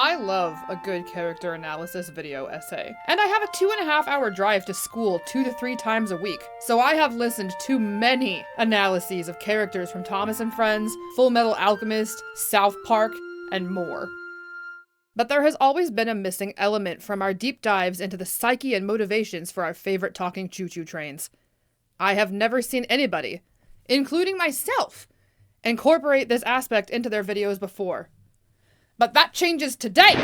I love a good character analysis video essay, and I have a 2.5-hour drive to school 2 to 3 times a week, so I have listened to many analyses of characters from Thomas and Friends, Full Metal Alchemist, South Park, and more. But there has always been a missing element from our deep dives into the psyche and motivations for our favorite talking choo-choo trains. I have never seen anybody, including myself, incorporate this aspect into their videos before. But that changes today!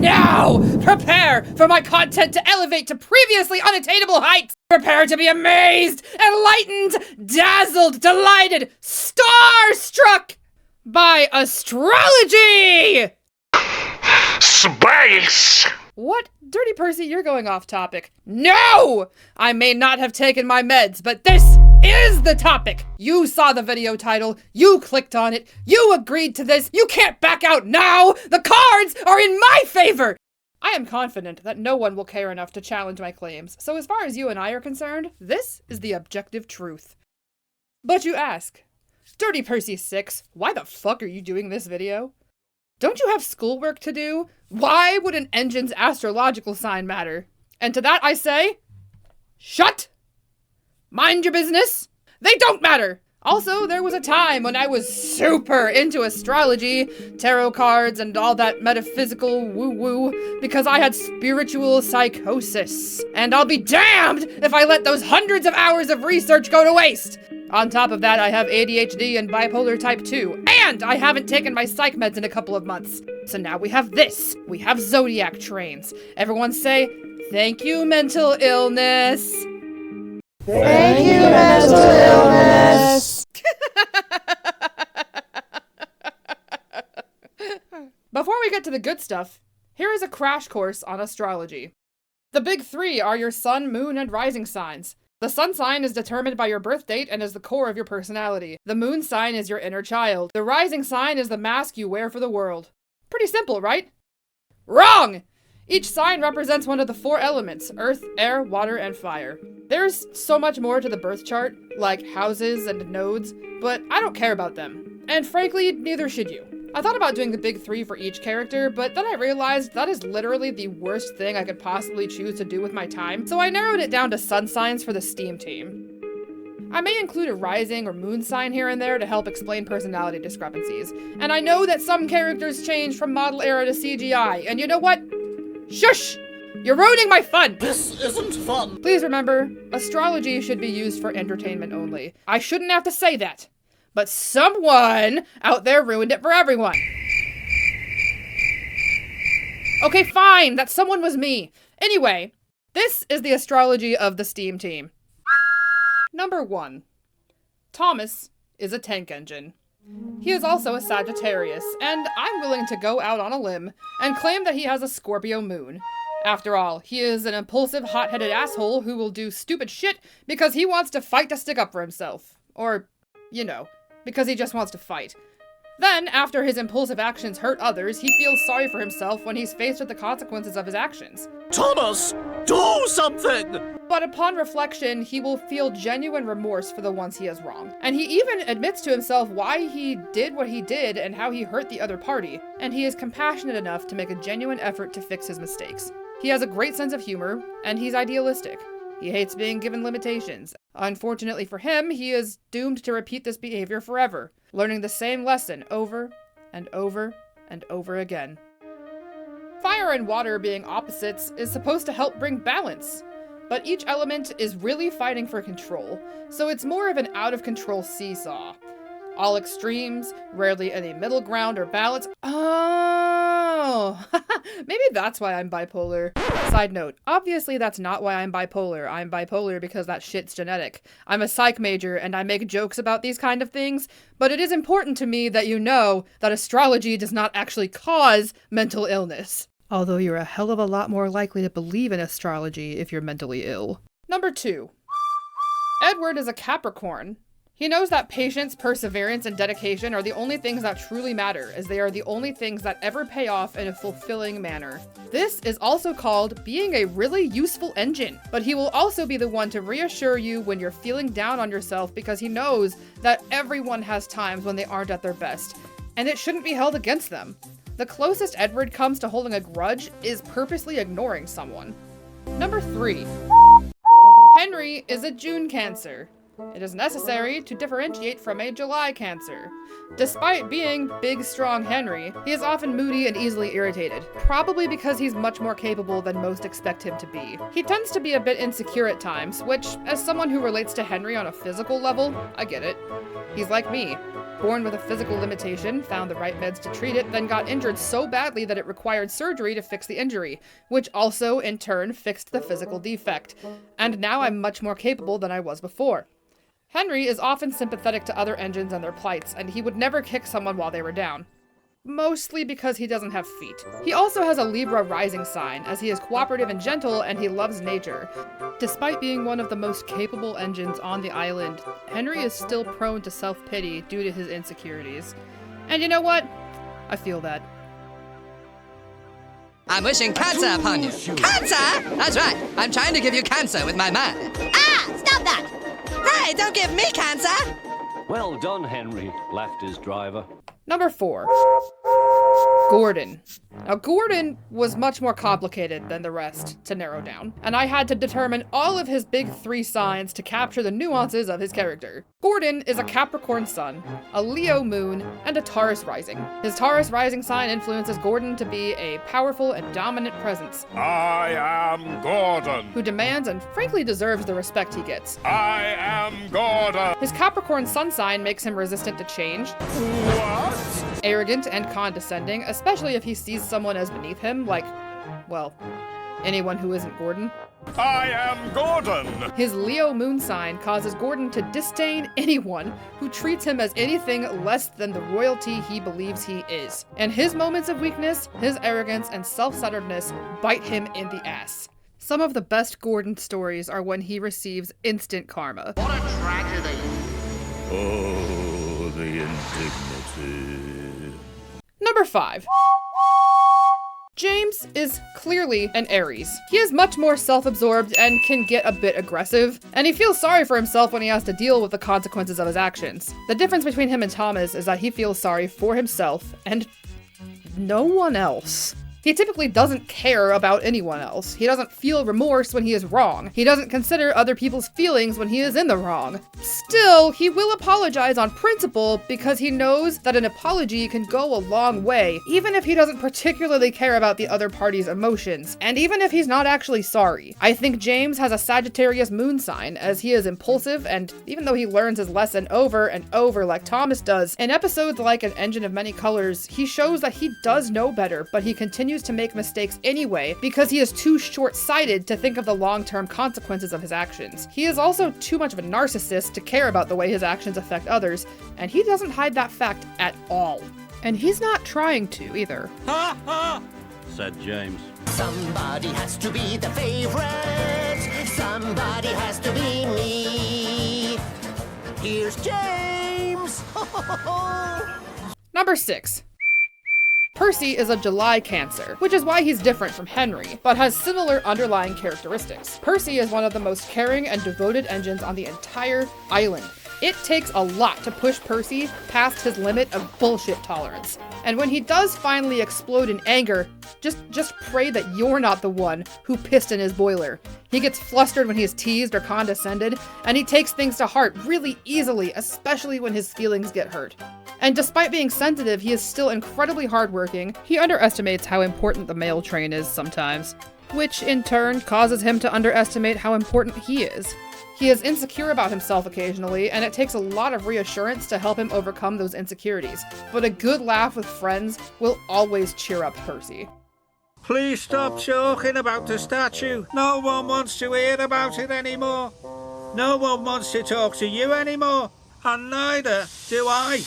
Now! Prepare for my content to elevate to previously unattainable heights! Prepare to be amazed, enlightened, dazzled, delighted, starstruck by astrology! Space! What? Dirty Percy, you're going off topic. No! I may not have taken my meds, but this is the topic! You saw the video title, you clicked on it, you agreed to this, you can't back out now! The cards are in my favor! I am confident that no one will care enough to challenge my claims, so as far as you and I are concerned, this is the objective truth. But you ask, Dirty Percy 6, why the fuck are you doing this video? Don't you have schoolwork to do? Why would an engine's astrological sign matter? And to that I say, shut! Mind your business! They don't matter! Also, there was a time when I was super into astrology, tarot cards, and all that metaphysical woo-woo because I had spiritual psychosis. And I'll be damned if I let those hundreds of hours of research go to waste! On top of that, I have ADHD and bipolar type 2, and I haven't taken my psych meds in a couple of months. So now we have this. We have Zodiac trains. Everyone say, thank you, mental illness. Thank you, mental illness. Before we get to the good stuff, here is a crash course on astrology. The big 3 are your sun, moon, and rising signs. The sun sign is determined by your birth date and is the core of your personality. The moon sign is your inner child. The rising sign is the mask you wear for the world. Pretty simple, right? Wrong! Each sign represents one of the 4 elements: earth, air, water, and fire. There's so much more to the birth chart, like houses and nodes, but I don't care about them. And frankly, neither should you. I thought about doing the big 3 for each character, but then I realized that is literally the worst thing I could possibly choose to do with my time, so I narrowed it down to sun signs for the STEAM team. I may include a rising or moon sign here and there to help explain personality discrepancies, and I know that some characters change from model era to CGI, and you know what? Shush! You're ruining my fun! This isn't fun! Please remember, astrology should be used for entertainment only. I shouldn't have to say that. But someone out there ruined it for everyone. Okay, fine, that someone was me. Anyway, this is the astrology of the STEAM team. Number 1. Thomas is a tank engine. He is also a Sagittarius, and I'm willing to go out on a limb and claim that he has a Scorpio moon. After all, he is an impulsive, hot-headed asshole who will do stupid shit because he wants to fight to stick up for himself. Or, you know, because he just wants to fight. Then, after his impulsive actions hurt others, he feels sorry for himself when he's faced with the consequences of his actions. Thomas, do something! But upon reflection, he will feel genuine remorse for the ones he has wronged. And he even admits to himself why he did what he did and how he hurt the other party. And he is compassionate enough to make a genuine effort to fix his mistakes. He has a great sense of humor, and he's idealistic. He hates being given limitations. Unfortunately for him, he is doomed to repeat this behavior forever, learning the same lesson over and over and over again. Fire and water being opposites is supposed to help bring balance, but each element is really fighting for control, so it's more of an out-of-control seesaw. All extremes, rarely any middle ground or balance. Oh, maybe that's why I'm bipolar. Side note, obviously that's not why I'm bipolar. I'm bipolar because that shit's genetic. I'm a psych major and I make jokes about these kind of things, but it is important to me that you know that astrology does not actually cause mental illness. Although you're a hell of a lot more likely to believe in astrology if you're mentally ill. Number 2. Edward is a Capricorn. He knows that patience, perseverance, and dedication are the only things that truly matter, as they are the only things that ever pay off in a fulfilling manner. This is also called being a really useful engine, but he will also be the one to reassure you when you're feeling down on yourself because he knows that everyone has times when they aren't at their best. and it shouldn't be held against them. The closest Edward comes to holding a grudge is purposely ignoring someone. Number 3. Henry is a June Cancer. It is necessary to differentiate from a July Cancer. Despite being big, strong Henry, he is often moody and easily irritated, probably because he's much more capable than most expect him to be. He tends to be a bit insecure at times, which, as someone who relates to Henry on a physical level, I get it. He's like me. Born with a physical limitation, found the right meds to treat it, then got injured so badly that it required surgery to fix the injury, which also, in turn, fixed the physical defect. And now I'm much more capable than I was before. Henry is often sympathetic to other engines and their plights, and he would never kick someone while they were down. Mostly because he doesn't have feet. He also has a Libra rising sign, as he is cooperative and gentle, and he loves nature. Despite being one of the most capable engines on the island, Henry is still prone to self-pity due to his insecurities. And you know what? I feel that. I'm wishing cancer upon you. Cancer? That's right. I'm trying to give you cancer with my mind. Ah! Stop that! Hey, don't give me cancer! Well done, Henry, laughed his driver. Number 4. Gordon. Now, Gordon was much more complicated than the rest to narrow down, and I had to determine all of his big 3 signs to capture the nuances of his character. Gordon is a Capricorn sun, a Leo moon, and a Taurus rising. His Taurus rising sign influences Gordon to be a powerful and dominant presence. I am Gordon. Who demands and frankly deserves the respect he gets. I am Gordon. His Capricorn sun sign makes him resistant to change. What? Arrogant and condescending, especially if he sees someone as beneath him, like, well, anyone who isn't Gordon. I am Gordon. His Leo moon sign causes Gordon to disdain anyone who treats him as anything less than the royalty he believes he is. And his moments of weakness, his arrogance, and self-centeredness bite him in the ass. Some of the best Gordon stories are when he receives instant karma. What a tragedy. Oh, the indignity. Number 5. James is clearly an Aries. He is much more self-absorbed and can get a bit aggressive, and he feels sorry for himself when he has to deal with the consequences of his actions. The difference between him and Thomas is that he feels sorry for himself and no one else. He typically doesn't care about anyone else. He doesn't feel remorse when he is wrong. He doesn't consider other people's feelings when he is in the wrong. Still, he will apologize on principle because he knows that an apology can go a long way, even if he doesn't particularly care about the other party's emotions, and even if he's not actually sorry. I think James has a Sagittarius moon sign, as he is impulsive, and even though he learns his lesson over and over like Thomas does, in episodes like An Engine of Many Colors, he shows that he does know better, but he continues to make mistakes anyway because he is too short-sighted to think of the long-term consequences of his actions. He is also too much of a narcissist to care about the way his actions affect others, and he doesn't hide that fact at all. And he's not trying to either. Ha ha! Said James. Somebody has to be the favorite. Somebody has to be me. Here's James. Number 6. Percy is a July Cancer, which is why he's different from Henry, but has similar underlying characteristics. Percy is one of the most caring and devoted engines on the entire island. It takes a lot to push Percy past his limit of bullshit tolerance. And when he does finally explode in anger, just pray that you're not the one who pissed in his boiler. He gets flustered when he is teased or condescended, and he takes things to heart really easily, especially when his feelings get hurt. And despite being sensitive, he is still incredibly hardworking. He underestimates how important the mail train is sometimes, which in turn causes him to underestimate how important he is. He is insecure about himself occasionally, and it takes a lot of reassurance to help him overcome those insecurities. But a good laugh with friends will always cheer up Percy. Please stop talking about the statue. No one wants to hear about it anymore. No one wants to talk to you anymore. And neither do I.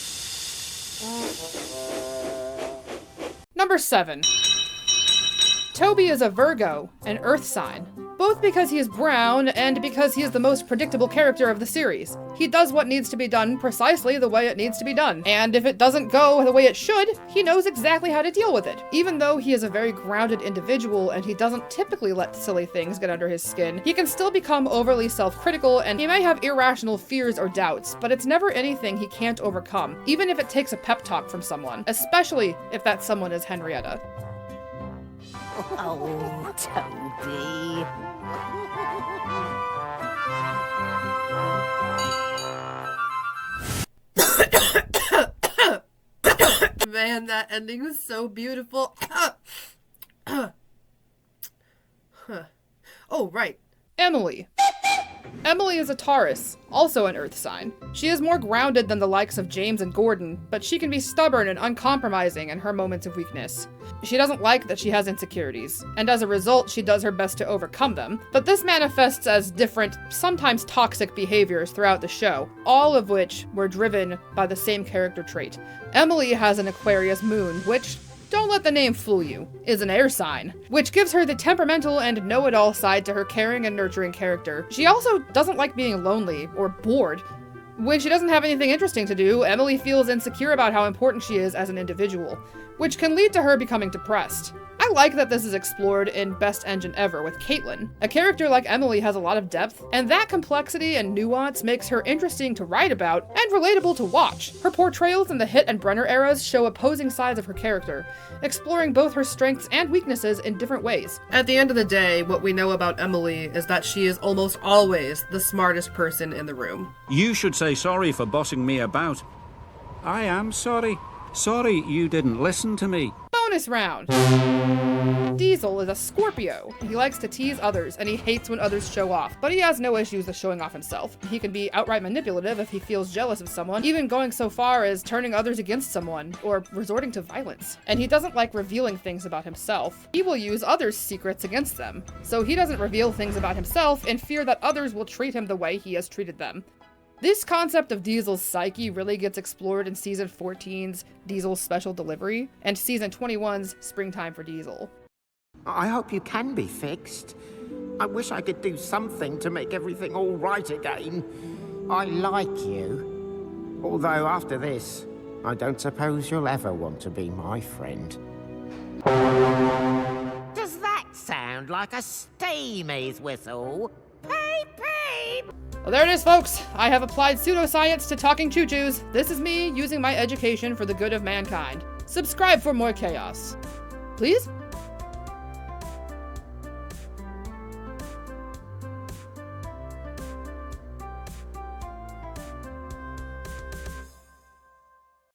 Number 7. Toby is a Virgo, an earth sign. both because he is brown and because he is the most predictable character of the series. He does what needs to be done precisely the way it needs to be done, and if it doesn't go the way it should, he knows exactly how to deal with it. Even though he is a very grounded individual and he doesn't typically let silly things get under his skin, he can still become overly self-critical and he may have irrational fears or doubts, but it's never anything he can't overcome, even if it takes a pep talk from someone, especially if that someone is Henrietta. Oh, Toby. Man, that ending was so beautiful. Oh, right. Emily. Emily is a Taurus, also an earth sign. She is more grounded than the likes of James and Gordon, but she can be stubborn and uncompromising in her moments of weakness. She doesn't like that she has insecurities, and as a result, she does her best to overcome them, but this manifests as different, sometimes toxic behaviors throughout the show, all of which were driven by the same character trait. Emily has an Aquarius moon, which, don't let the name fool you, is an air sign, which gives her the temperamental and know-it-all side to her caring and nurturing character. She also doesn't like being lonely or bored. When she doesn't have anything interesting to do, Emily feels insecure about how important she is as an individual, which can lead to her becoming depressed. I like that this is explored in Best Engine Ever with Caitlin. A character like Emily has a lot of depth, and that complexity and nuance makes her interesting to write about and relatable to watch. Her portrayals in the Hit and Brenner eras show opposing sides of her character, exploring both her strengths and weaknesses in different ways. At the end of the day, what we know about Emily is that she is almost always the smartest person in the room. You should say sorry for bossing me about. I am sorry. Sorry you didn't listen to me. Bonus round. Diesel is a Scorpio. He likes to tease others, and he hates when others show off, but he has no issues with showing off himself. He can be outright manipulative if he feels jealous of someone, even going so far as turning others against someone, or resorting to violence. And he doesn't like revealing things about himself. He will use others' secrets against them, so he doesn't reveal things about himself in fear that others will treat him the way he has treated them. This concept of Diesel's psyche really gets explored in Season 14's Diesel's Special Delivery and Season 21's Springtime for Diesel. I hope you can be fixed. I wish I could do something to make everything all right again. I like you. Although after this, I don't suppose you'll ever want to be my friend. Does that sound like a steamies whistle? Peep, peep! Well, there it is, folks. I have applied pseudoscience to talking choo-choos. This is me using my education for the good of mankind. Subscribe for more chaos. Please?